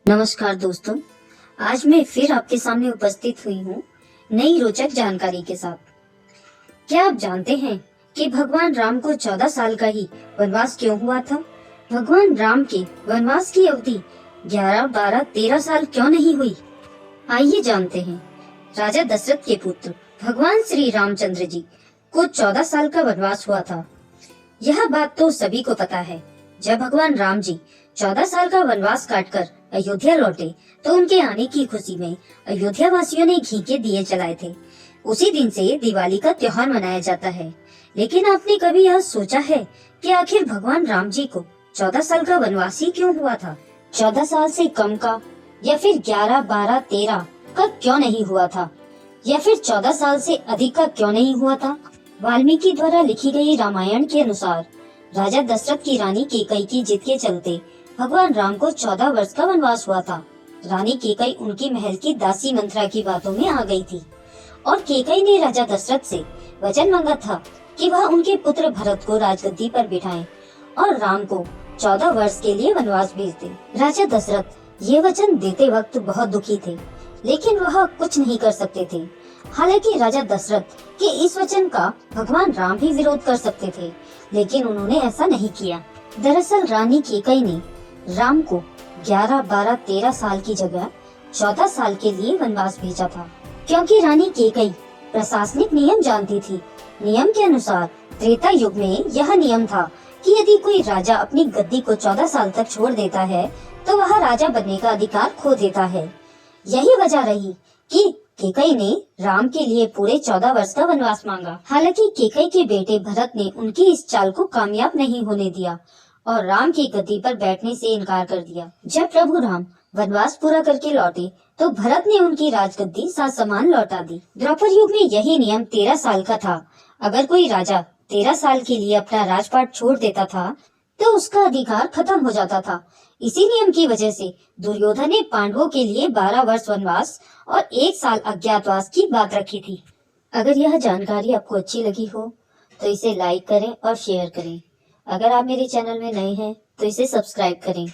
नमस्कार दोस्तों, आज मैं फिर आपके सामने उपस्थित हुई हूँ नई रोचक जानकारी के साथ। क्या आप जानते हैं कि भगवान राम को 14 साल का ही वनवास क्यों हुआ था? भगवान राम के वनवास की अवधि 11, 12, 13 साल क्यों नहीं हुई? आइए जानते हैं। राजा दशरथ के पुत्र भगवान श्री रामचंद्र जी को 14 साल का वनवास हुआ था। यह बात तो सभी को पता है। जब भगवान राम जी 14 साल का वनवास काटकर अयोध्या लौटे तो उनके आने की खुशी में अयोध्या वासियों ने घी के दिए जलाए थे। उसी दिन से दिवाली का त्योहार मनाया जाता है। लेकिन आपने कभी यह सोचा है कि आखिर भगवान राम जी को 14 साल का वनवास ही क्यों हुआ था? 14 साल से कम का या फिर 11, 12, 13 का क्यों नहीं हुआ था, या फिर 14 साल से अधिक का क्यों नहीं हुआ था? वाल्मीकि द्वारा लिखी गई रामायण के अनुसार राजा दशरथ की रानी केकई की जिद के चलते भगवान राम को 14 वर्ष का वनवास हुआ था। रानी केकई उनकी महल की दासी मंत्रा की बातों में आ गई थी और केकई ने राजा दशरथ से वचन मांगा था कि वह उनके पुत्र भरत को राजगद्दी पर बिठाएं और राम को 14 वर्ष के लिए वनवास भेज दें। राजा दशरथ ये वचन देते वक्त बहुत दुखी थे, लेकिन वह कुछ नहीं कर सकते थे। हालांकि राजा दशरथ के इस वचन का भगवान राम भी विरोध कर सकते थे, लेकिन उन्होंने ऐसा नहीं किया। दरअसल रानी केकई ने राम को 11, 12, 13 साल की जगह 14 साल के लिए वनवास भेजा था, क्योंकि रानी केकई प्रशासनिक नियम जानती थी। नियम के अनुसार त्रेता युग में यह नियम था कि यदि कोई राजा अपनी गद्दी को 14 साल तक छोड़ देता है तो वह राजा बनने का अधिकार खो देता है। यही वजह रही कि केकई ने राम के लिए पूरे 14 वर्ष का वनवास मांगा। हालांकि केकई के बेटे भरत ने उनकी इस चाल को कामयाब नहीं होने दिया और राम की गद्दी पर बैठने से इनकार कर दिया। जब प्रभु राम वनवास पूरा करके लौटे तो भरत ने उनकी राजगद्दी सामान लौटा दी। द्वापर युग में यही नियम 13 साल का था। अगर कोई राजा 13 साल के लिए अपना राजपाट छोड़ देता था तो उसका अधिकार खत्म हो जाता था। इसी नियम की वजह से दुर्योधन ने पांडवों के लिए 12 वर्ष वनवास और 1 साल अज्ञातवास की बात रखी थी। अगर यह जानकारी आपको अच्छी लगी हो तो इसे लाइक करें और शेयर करें। अगर आप मेरे चैनल में नए हैं तो इसे सब्सक्राइब करें।